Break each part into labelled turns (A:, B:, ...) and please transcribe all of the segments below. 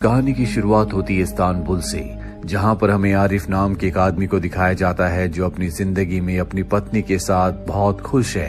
A: कहानी की शुरुआत होती है इस्तांबुल से, जहां पर हमें आरिफ नाम के एक आदमी को दिखाया जाता है जो अपनी जिंदगी में अपनी पत्नी के साथ बहुत खुश है।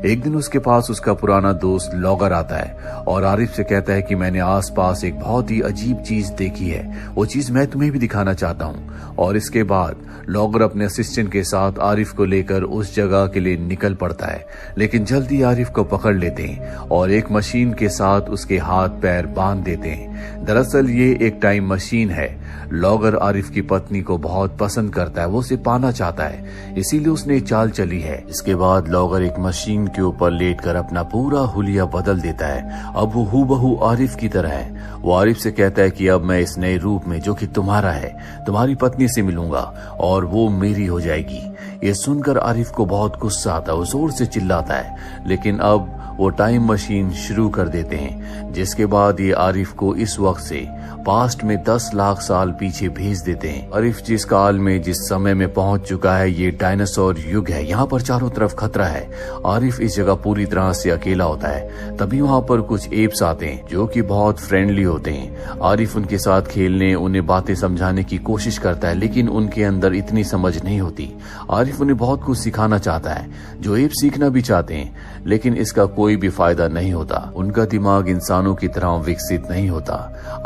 A: एक दिन उसके पास उसका पुराना दोस्त लॉगर आता है और आरिफ से कहता है कि मैंने आसपास एक बहुत ही अजीब चीज देखी है, वो चीज मैं तुम्हें भी दिखाना चाहता हूँ। और इसके बाद लॉगर अपने असिस्टेंट के साथ आरिफ को लेकर उस जगह के लिए निकल पड़ता है, लेकिन जल्दी आरिफ को पकड़ लेते हैं और एक मशीन के साथ उसके हाथ पैर बांध देते हैं। दरअसल ये एक टाइम मशीन है। लॉगर आरिफ की पत्नी को बहुत पसंद करता है, वो उसे पाना चाहता है, इसीलिए उसने चाल चली है। इसके बाद लॉगर एक मशीन के ऊपर लेटकर अपना पूरा हुलिया बदल देता है। अब वो हूबहू आरिफ की तरह है। वो आरिफ से कहता है कि अब मैं इस नए रूप में, जो कि तुम्हारा है, तुम्हारी पत्नी से मिलूंगा और वो मेरी हो जाएगी। ये सुनकर आरिफ को बहुत गुस्सा आता है, वो जोर से चिल्लाता है, लेकिन अब वो टाइम मशीन शुरू कर देते हैं, जिसके बाद ये आरिफ को इस वक्त से पास्ट में 10 लाख साल पीछे भेज देते हैं। आरिफ जिस काल में, जिस समय में पहुंच चुका है, ये डायनासोर युग है। यहाँ पर चारों तरफ खतरा है। आरिफ इस जगह पूरी तरह से अकेला होता है। तभी वहाँ पर कुछ एप्स आते हैं जो कि बहुत फ्रेंडली होते हैं। आरिफ उनके साथ खेलने, उन्हें बातें समझाने की कोशिश करता है, लेकिन उनके अंदर इतनी समझ नहीं होती। आरिफ उन्हें बहुत कुछ सिखाना चाहता है, जो एप सीखना भी चाहते हैं, लेकिन इसका कोई भी फायदा नहीं होता। उनका दिमाग इंसानों की तरह विकसित नहीं होता।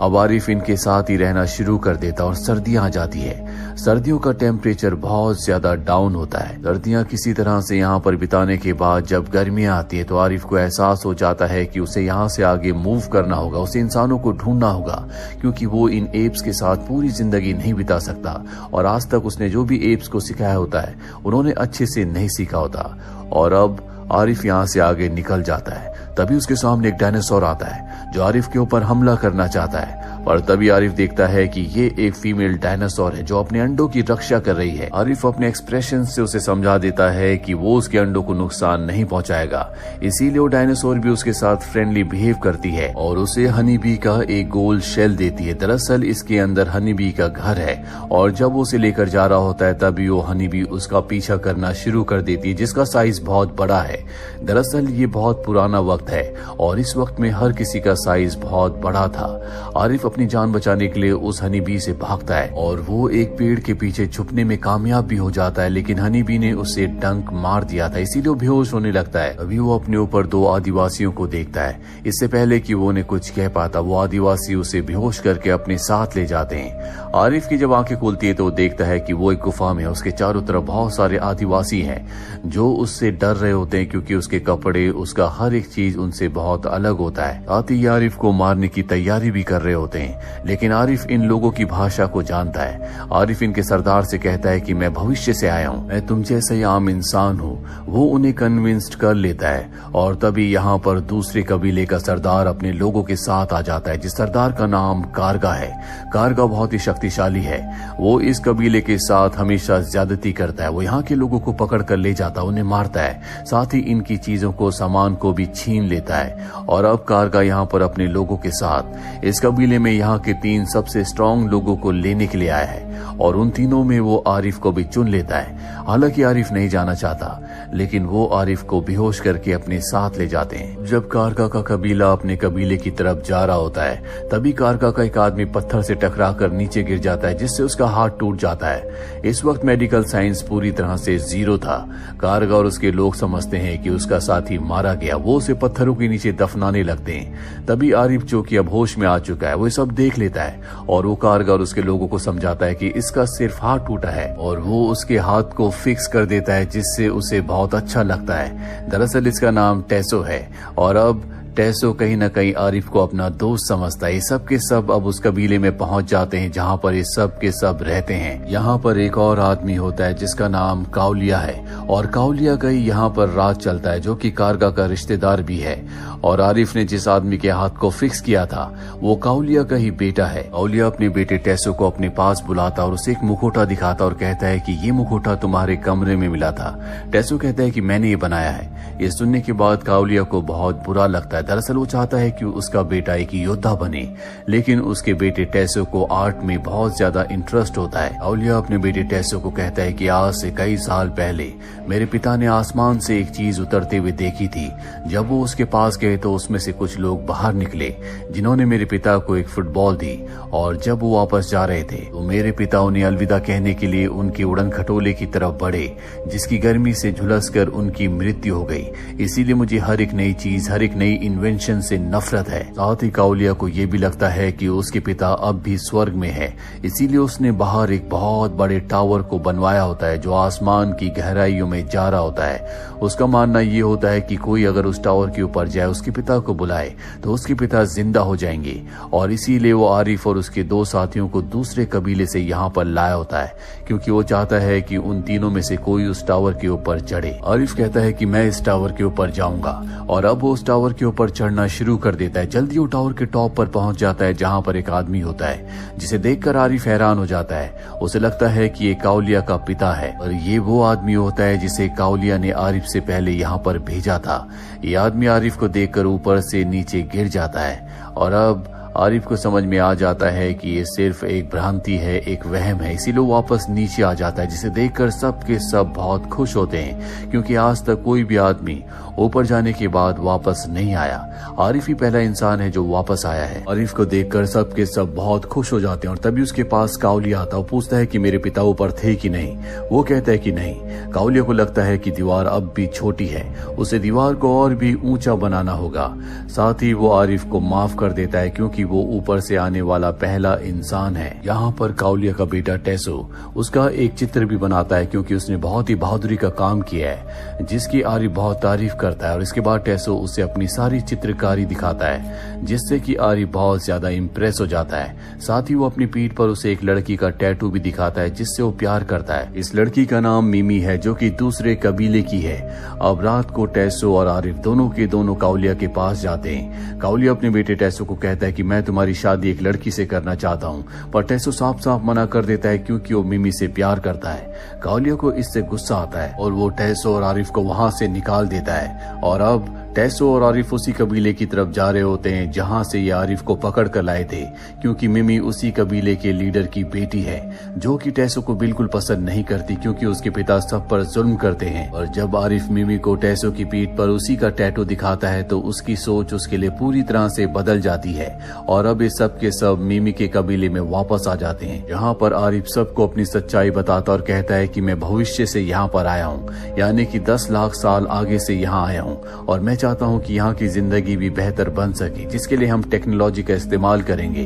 A: अब आरिफ इनके साथ ही रहना शुरू कर देता और सर्दियां आ जाती है। सर्दियों का टेम्परेचर बहुत ज्यादा डाउन होता है। सर्दियां किसी तरह से यहाँ पर बिताने के बाद जब गर्मियां आती है तो आरिफ को एहसास हो जाता है कि उसे यहाँ से आगे मूव करना होगा, उसे इंसानों को ढूंढना होगा, क्योंकि वो इन एप्स के साथ पूरी जिंदगी नहीं बिता सकता। और आज तक उसने जो भी एप्स को सिखाया होता है उन्होंने अच्छे से नहीं सीखा होता। और अब आरिफ यहाँ से आगे निकल जाता है। तभी उसके सामने एक डायनासोर आता है जो आरिफ के ऊपर हमला करना चाहता है, पर तभी आरिफ देखता है कि ये एक फीमेल डायनासोर है जो अपने अंडों की रक्षा कर रही है। आरिफ अपने एक्सप्रेशन से उसे समझा देता है कि वो उसके अंडों को नुकसान नहीं पहुंचाएगा, इसीलिए वो डायनासोर भी उसके साथ फ्रेंडली बिहेव करती है और उसे हनी बी का एक गोल शेल देती है। दरअसल इसके अंदर हनी बी का घर है और जब वो उसे लेकर जा रहा होता है तभी वो हनी बी उसका पीछा करना शुरू कर देती है, जिसका साइज बहुत बड़ा है। दरअसल ये बहुत पुराना वक्त है और इस वक्त में हर किसी का साइज बहुत बड़ा था। आरिफ अपनी जान बचाने के लिए उस हनी बी से भागता है और वो एक पेड़ के पीछे छुपने में कामयाब भी हो जाता है, लेकिन हनी बी ने उसे डंक मार दिया था, इसीलिए वो बेहोश होने लगता है। अभी वो अपने ऊपर 2 आदिवासियों को देखता है। इससे पहले कि वो उन्हें कुछ कह पाता, वो आदिवासी उसे बेहोश करके अपने साथ ले जाते हैं। आरिफ की जब आंखें खुलती है तो वो देखता है कि वो एक गुफा में, उसके चारों तरफ बहुत सारे आदिवासी हैं जो उससे डर रहे होते हैं, क्योंकि उसके कपड़े, उसका हर एक चीज उनसे बहुत अलग होता है। साथ ही आरिफ को मारने की तैयारी भी कर रहे होते हैं, लेकिन आरिफ इन लोगों की भाषा को जानता है। आरिफ इनके सरदार से कहता है कि मैं भविष्य से आया हूँ, मैं तुम जैसा ही आम इंसान हूँ। वो उन्हें कन्विंस्ड कर लेता है और तभी यहाँ पर दूसरे कबीले का सरदार अपने लोगों के साथ आ जाता है, जिस सरदार का नाम कारगा है। कारगा बहुत ही शक्तिशाली है। वो इस कबीले के साथ हमेशा ज्यादती करता है। वो यहाँ के लोगों को पकड़ कर ले जाता है, उन्हें मारता है, साथ ही इनकी चीजों को, सामान को भी छीन लेता है। और अब कारगा यहाँ पर अपने लोगों के साथ इस कबीले में यहाँ के 3 सबसे स्ट्रॉन्ग लोगों को लेने के लिए आया है और उन तीनों में वो आरिफ को भी चुन लेता है। हालांकि आरिफ नहीं जाना चाहता, लेकिन वो आरिफ को बेहोश करके अपने साथ ले जाते हैं। जब कारगा का कबीला अपने कबीले की तरफ जा रहा होता है तभी कारगा का एक आदमी पत्थर से टकराकर नीचे गिर जाता है, जिससे उसका हाथ टूट जाता है। इस वक्त मेडिकल साइंस पूरी तरह से जीरो था। कारगा और उसके लोग समझते हैं कि उसका साथी मारा गया। वो उसे पत्थरों के नीचे दफनाने लगते हैं। तभी आरिफ, जो कि अब होश में आ चुका है, वो सब देख लेता है और वो कारगा और उसके लोगों को समझाता है कि इसका सिर्फ हाथ टूटा है और वो उसके हाथ को फिक्स कर देता है, जिससे उसे बहुत अच्छा लगता है। दरअसल इसका नाम टेसो है और अब टेसो कहीं न कहीं आरिफ को अपना दोस्त समझता है। ये सब के सब अब उस कबीले में पहुंच जाते हैं जहां पर ये सब के सब रहते हैं। यहाँ पर एक और आदमी होता है जिसका नाम काउलिया है और काउलिया का ही यहाँ पर राज चलता है, जो कि कारगा का रिश्तेदार भी है। और आरिफ ने जिस आदमी के हाथ को फिक्स किया था वो काउलिया का ही बेटा है। काउलिया अपने बेटे टेसो को अपने पास बुलाता और उसे एक मुखौटा दिखाता और कहता है कि ये मुखौटा तुम्हारे कमरे में मिला था। टेसो कहता है कि मैंने ये बनाया है। ये सुनने के बाद काउलिया को बहुत बुरा लगता है, है। दरअसल वो चाहता है कि उसका बेटा एक योद्धा बने, लेकिन उसके बेटे टेसो को आर्ट में बहुत ज्यादा इंटरेस्ट होता है। काउलिया अपने बेटे टेसो को कहता है कि आज से कई साल पहले मेरे पिता ने आसमान से एक चीज उतरते हुए देखी थी। जब वो उसके पास गए तो उसमें से कुछ लोग बाहर निकले जिन्होंने मेरे पिता को एक फुटबॉल दी, और जब वो वापस जा रहे थे तो मेरे पिता उन्हें अलविदा कहने के लिए उनके उड़न खटोले की तरफ बढ़े, जिसकी गर्मी से झुलसकर उनकी मृत्यु हो गई। इसीलिए मुझे हर एक नई चीज, हर एक नई इन्वेंशन से नफरत है। साथ ही काउलिया को यह भी लगता है कि उसके पिता अब भी स्वर्ग में है, इसीलिए उसने बाहर एक बहुत बड़े टावर को बनवाया होता है जो आसमान की गहराइयों में जा रहा होता है। उसका मानना ये होता है कि कोई अगर उस टावर के ऊपर जाए, उसके पिता को बुलाए, तो उसके पिता जिंदा हो जाएंगे, और इसीलिए वो आरिफ और उसके दो साथियों को दूसरे कबीले से यहाँ पर लाया होता है, क्योंकि वो चाहता है कि उन तीनों में से कोई उस टावर के ऊपर चढ़े। आरिफ कहता है कि मैं इस टावर के ऊपर जाऊंगा, और अब वो उस टावर के ऊपर चढ़ना शुरू कर देता है। जल्दी वो टावर के टॉप पर पहुंच जाता है जहाँ पर एक आदमी होता है, जिसे देखकर आरिफ हैरान हो जाता है। उसे लगता है कि ये काउलिया का पिता है, और ये वो आदमी होता है जिसे काउलिया ने आरिफ से पहले यहाँ पर भेजा था। ये आदमी आरिफ को देखकर ऊपर से नीचे गिर जाता है, और अब आरिफ को समझ में आ जाता है कि ये सिर्फ एक भ्रांति है, एक वहम है। इसीलिए वो वापस नीचे आ जाता है, जिसे देखकर सब के सब बहुत खुश होते हैं, क्योंकि आज तक कोई भी आदमी ऊपर जाने के बाद वापस नहीं आया। आरिफ ही पहला इंसान है जो वापस आया है। आरिफ को देखकर सब के सब बहुत खुश हो जाते हैं, और तभी उसके पास काउलिया आता है। वो पूछता है कि मेरे पिता ऊपर थे कि नहीं। वो कहता है कि नहीं। काउलिया को लगता है कि दीवार अब भी छोटी है, उसे दीवार को और भी ऊंचा बनाना होगा। साथ ही वो आरिफ को माफ कर देता है, क्योंकि वो ऊपर से आने वाला पहला इंसान है। यहाँ पर काउलिया का बेटा टेसो उसका एक चित्र भी बनाता है, क्योंकि उसने बहुत ही बहादुरी का काम किया है, जिसकी आरिफ बहुत तारीफ करता है। और इसके बाद टेसो उसे अपनी सारी चित्रकारी दिखाता है, जिससे कि आरिफ बहुत ज्यादा इम्प्रेस हो जाता है। साथ ही वो अपनी पीठ पर उसे एक लड़की का टैटू भी दिखाता है, जिससे वो प्यार करता है। इस लड़की का नाम मिमी है, जो कि दूसरे कबीले की है। अब रात को टेसो और आरिफ दोनों के दोनों काउलिया के पास जाते हैं। काउलिया अपने बेटे टेसो को कहता है कि मैं तुम्हारी शादी एक लड़की से करना चाहता हूँ, पर टेसो साफ साफ मना कर देता है, क्योंकि वो मिमी से प्यार करता है। काउलिया को इससे गुस्सा आता है, और वो टेसो और आरिफ को वहां से निकाल देता है। और अब टेसो और आरिफ उसी कबीले की तरफ जा रहे होते हैं जहां से ये आरिफ को पकड़ कर लाए थे, क्योंकि मिमी उसी कबीले के लीडर की बेटी है, जो कि टेसो को बिल्कुल पसंद नहीं करती, क्योंकि उसके पिता सब पर जुल्म करते हैं। और जब आरिफ मिमी को टेसो की पीठ पर उसी का टैटू दिखाता है, तो उसकी सोच उसके लिए पूरी तरह से बदल जाती है, और अब ये सब के सब मिमी के कबीले में वापस आ जाते हैं, जहाँ पर आरिफ सबको अपनी सच्चाई बताता और कहता है कि मैं भविष्य से यहाँ पर आया हूँ, यानी कि 10 लाख साल आगे से यहाँ आया हूँ, और मैं चाहता हूँ कि यहाँ की जिंदगी भी बेहतर बन सके, जिसके लिए हम टेक्नोलॉजी का इस्तेमाल करेंगे।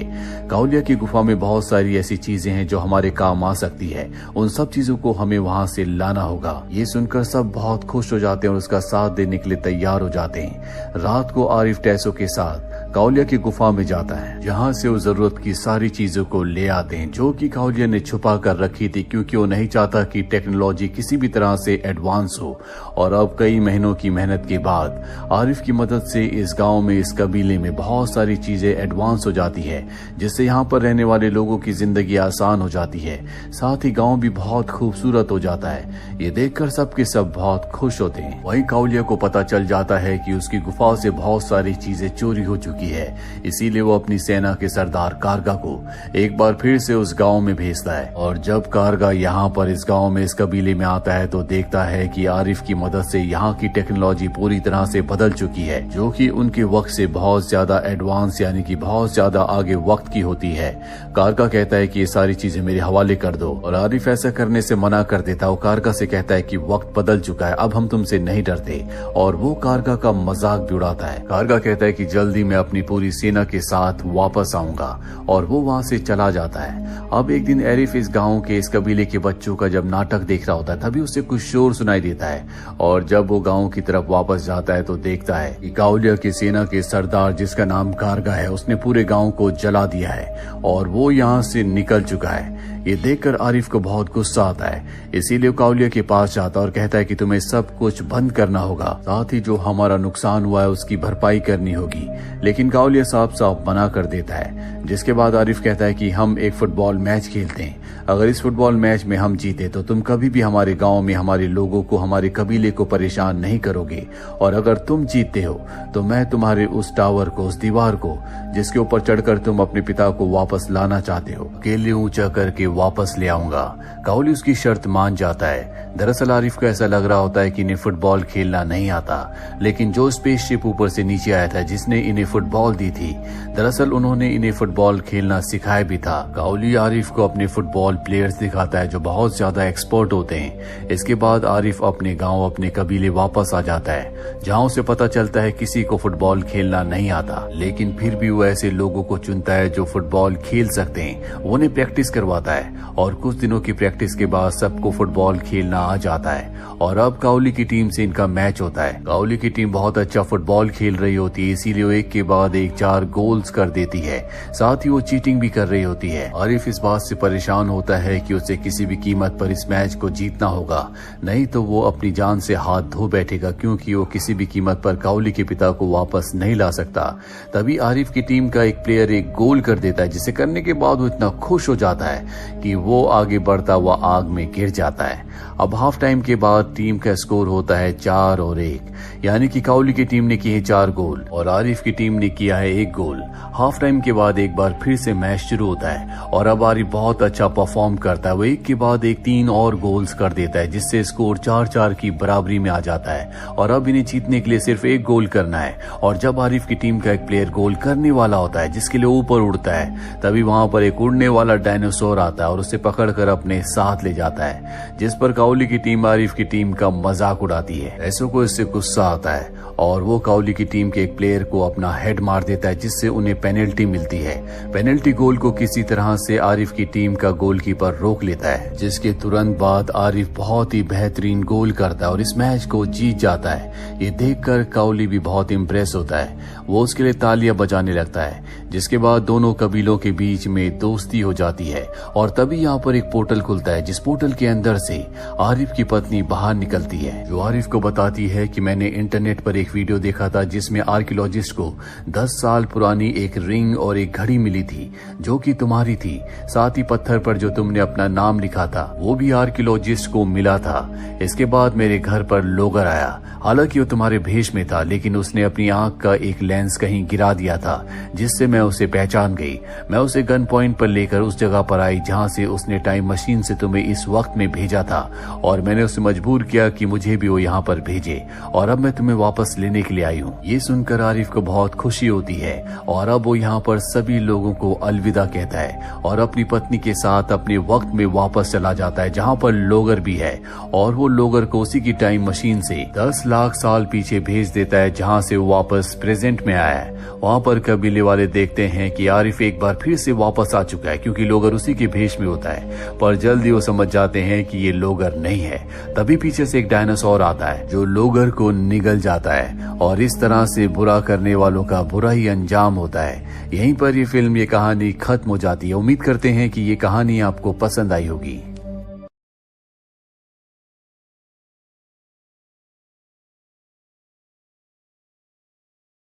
A: काउलिया की गुफा में बहुत सारी ऐसी चीजें हैं जो हमारे काम आ सकती है, उन सब चीजों को हमें वहाँ से लाना होगा। ये सुनकर सब बहुत खुश हो जाते हैं और उसका साथ देने के लिए तैयार हो जाते हैं। रात को आरिफ टेसो के साथ काउलिया की गुफा में जाता है, जहाँ से वो जरूरत की सारी चीजों को ले आते हैं, जो कि काउलिया ने छुपा कर रखी थी, क्योंकि वो नहीं चाहता कि टेक्नोलॉजी किसी भी तरह से एडवांस हो। और अब कई महीनों की मेहनत के बाद आरिफ की मदद से इस गांव में, इस कबीले में बहुत सारी चीजें एडवांस हो जाती है, जिससे यहाँ पर रहने वाले लोगों की जिंदगी आसान हो जाती है। साथ ही गांव भी बहुत खूबसूरत हो जाता है। ये देखकर सबके सब बहुत खुश होते हैं। वहीं काउलिया को पता चल जाता है कि उसकी गुफा से बहुत सारी चीजें चोरी हो चुकी है, इसीलिए वो अपनी सेना के सरदार कारगा को एक बार फिर से उस गांव में भेजता है। और जब कारगा यहाँ पर इस गांव में, इस कबीले में आता है, तो देखता है कि आरिफ की मदद से यहाँ की टेक्नोलॉजी पूरी तरह से बदल चुकी है, जो कि उनके वक्त से बहुत ज्यादा एडवांस, यानी कि बहुत ज्यादा आगे वक्त की होती है। कारगा कहता है कि ये सारी चीजें मेरे हवाले कर दो, और आरिफ ऐसा करने से मना कर देता है। वो कारगा से कहता है कि वक्त बदल चुका है, अब हम तुमसे नहीं डरते, और वो कारगा का मजाक भी उड़ाता है। कारगा कहता है कि जल्दी मैं अपनी पूरी सेना के साथ वापस आऊंगा, और वो वहां से चला जाता है। अब एक दिन आरिफ इस गांव के, इस कबीले के बच्चों का जब नाटक देख रहा होता है, तभी उसे कुछ शोर सुनाई देता है, और जब वो गांव की तरफ वापस जाता है तो देखता है कि काउलिया की सेना के सरदार, जिसका नाम कारगा है, उसने पूरे गांव को जला दिया है, और वो यहाँ से निकल चुका है। ये देखकर आरिफ को बहुत गुस्सा आता है, इसीलिए काउलिया के पास जाता है और कहता है कि तुम्हें सब कुछ बंद करना होगा, साथ ही जो हमारा नुकसान हुआ है उसकी भरपाई करनी होगी। लेकिन काउलिया साफ साफ मना कर देता है। जिसके बाद आरिफ कहता है कि हम एक फुटबॉल मैच खेलते हैं, अगर इस फुटबॉल मैच में हम जीते तो तुम कभी भी हमारे गांव में हमारे लोगों को, हमारे कबीले को परेशान नहीं करोगे, और अगर तुम जीतते हो तो मैं तुम्हारे उस टावर को, उस दीवार को जिसके ऊपर चढ़कर तुम अपने पिता को वापस लाना चाहते हो, अकेले ऊंचा करके वापस ले आऊंगा। काउली उसकी शर्त मान जाता है। दरअसल आरिफ को ऐसा लग रहा होता है कि इन्हें फुटबॉल खेलना नहीं आता, लेकिन जो स्पेसशिप ऊपर से नीचे आया था जिसने इन्हें फुटबॉल दी थी, दरअसल उन्होंने इन्हें फुटबॉल खेलना सिखाया भी था। काउली आरिफ को अपने फुटबॉल प्लेयर्स दिखाता है जो बहुत ज्यादा एक्सपर्ट होते हैं। इसके बाद आरिफ अपने गांव, अपने कबीले वापस आ जाता है, जहां उसे पता चलता है किसी को फुटबॉल खेलना नहीं आता, लेकिन फिर भी वो ऐसे लोगों को चुनता है जो फुटबॉल खेल सकते हैं। वो उन्हें प्रैक्टिस करवाता है और कुछ दिनों की प्रैक्टिस के बाद सबको फुटबॉल खेलना आ जाता है और अब काउली की टीम से इनका मैच होता है। काउली की टीम बहुत अच्छा फुटबॉल खेल रही होती है, इसीलिए वो एक के बाद एक 4 गोल्स कर देती है, साथ ही वो चीटिंग भी कर रही होती है। आरिफ इस बात से परेशान होता है कि उसे किसी भी कीमत पर इस मैच को जीतना होगा, नहीं तो वो अपनी जान से हाथ धो बैठेगा, क्योंकि वो किसी भी कीमत पर काउली के पिता को वापस नहीं ला सकता। तभी आरिफ की टीम का एक प्लेयर एक गोल कर देता है, जिसे करने के बाद वो इतना खुश हो जाता है कि वो आगे बढ़ता हुआ आग में गिर जाता है। अब हाफ टाइम के बाद टीम का स्कोर होता है 4-1, यानी कि काउली की टीम ने किए 4 गोल और आरिफ की टीम ने किया है 1 गोल। हाफ टाइम के बाद एक बार फिर से मैच शुरू होता है और अब आरिफ बहुत अच्छा परफॉर्म करता है। वो एक के बाद एक 3 और गोल्स कर देता है, जिससे स्कोर 4-4 की बराबरी में आ जाता है और अब इन्हें जीतने के लिए सिर्फ 1 गोल करना है। और जब आरिफ की टीम का एक प्लेयर गोल करने वाला होता है, जिसके लिए ऊपर उड़ता है, तभी वहां पर एक उड़ने वाला डायनासोर आता है और उसे पकड़कर अपने साथ ले जाता है, जिस पर काउली की टीम आरिफ की टीम का मजाक उड़ाती है। ऐसो को इससे गुस्सा आता है और वो काउली की टीम के एक प्लेयर को अपना हेड मार देता है, जिससे उन्हें पेनल्टी मिलती है। पेनल्टी गोल को किसी तरह से आरिफ की टीम का गोलकीपर रोक लेता है, जिसके तुरंत बाद आरिफ बहुत ही बेहतरीन गोल करता है और इस मैच को जीत जाता है। ये देखकर काउली भी बहुत इम्प्रेस होता है, वो उसके लिए तालियां बजाने लगता है, जिसके बाद दोनों कबीलों के बीच में दोस्ती हो जाती है। और तभी यहाँ पर एक पोर्टल खुलता है, जिस पोर्टल के अंदर से आरिफ की पत्नी बाहर निकलती है, जो आरिफ को बताती है कि मैंने इंटरनेट पर एक वीडियो देखा था जिसमें आर्कियोलॉजिस्ट को 10 साल पुरानी एक रिंग और एक घड़ी मिली थी, जो कि तुम्हारी थी। साथ ही पत्थर पर जो तुमने अपना नाम लिखा था वो भी आर्कियोलॉजिस्ट को मिला था। इसके बाद मेरे घर पर लोगर आया, हालांकि वो तुम्हारे भेष में था, लेकिन उसने अपनी आंख का एक लेंस कहीं गिरा दिया था, जिससे मैं उसे पहचान गई। मैं उसे गन पॉइंट पर लेकर उस जगह पर आई जहां से उसने टाइम मशीन से तुम्हें इस वक्त में भेजा था, और मैंने उसे मजबूर किया कि मुझे भी वो यहाँ पर भेजे, और अब मैं तुम्हें वापस लेने के लिए आई हूँ। ये सुनकर आरिफ को बहुत खुशी होती है और अब वो यहाँ पर सभी लोगों को अलविदा कहता है और अपनी पत्नी के साथ अपने वक्त में वापस चला जाता है, जहाँ पर लोगर भी है, और वो लोगर को उसी की टाइम मशीन से 10 लाख साल पीछे भेज देता है, जहाँ से वो वापस प्रेजेंट में आया है। वहाँ पर कबीले वाले देखते हैं कि आरिफ एक बार फिर से वापस आ चुका है, क्योंकि लोगर उसी के भेष में होता है, पर जल्दी वो समझ जाते हैं कि ये लोगर नहीं है। तभी पीछे से एक डायनासोर आता है जो लोगर को निगल जाता है, और इस तरह से बुरा करने वालों का बुरा ही अंजाम होता है। यहीं पर ये फिल्म, ये कहानी खत्म हो जाती है। उम्मीद करते हैं कि ये कहानी आपको पसंद आई होगी।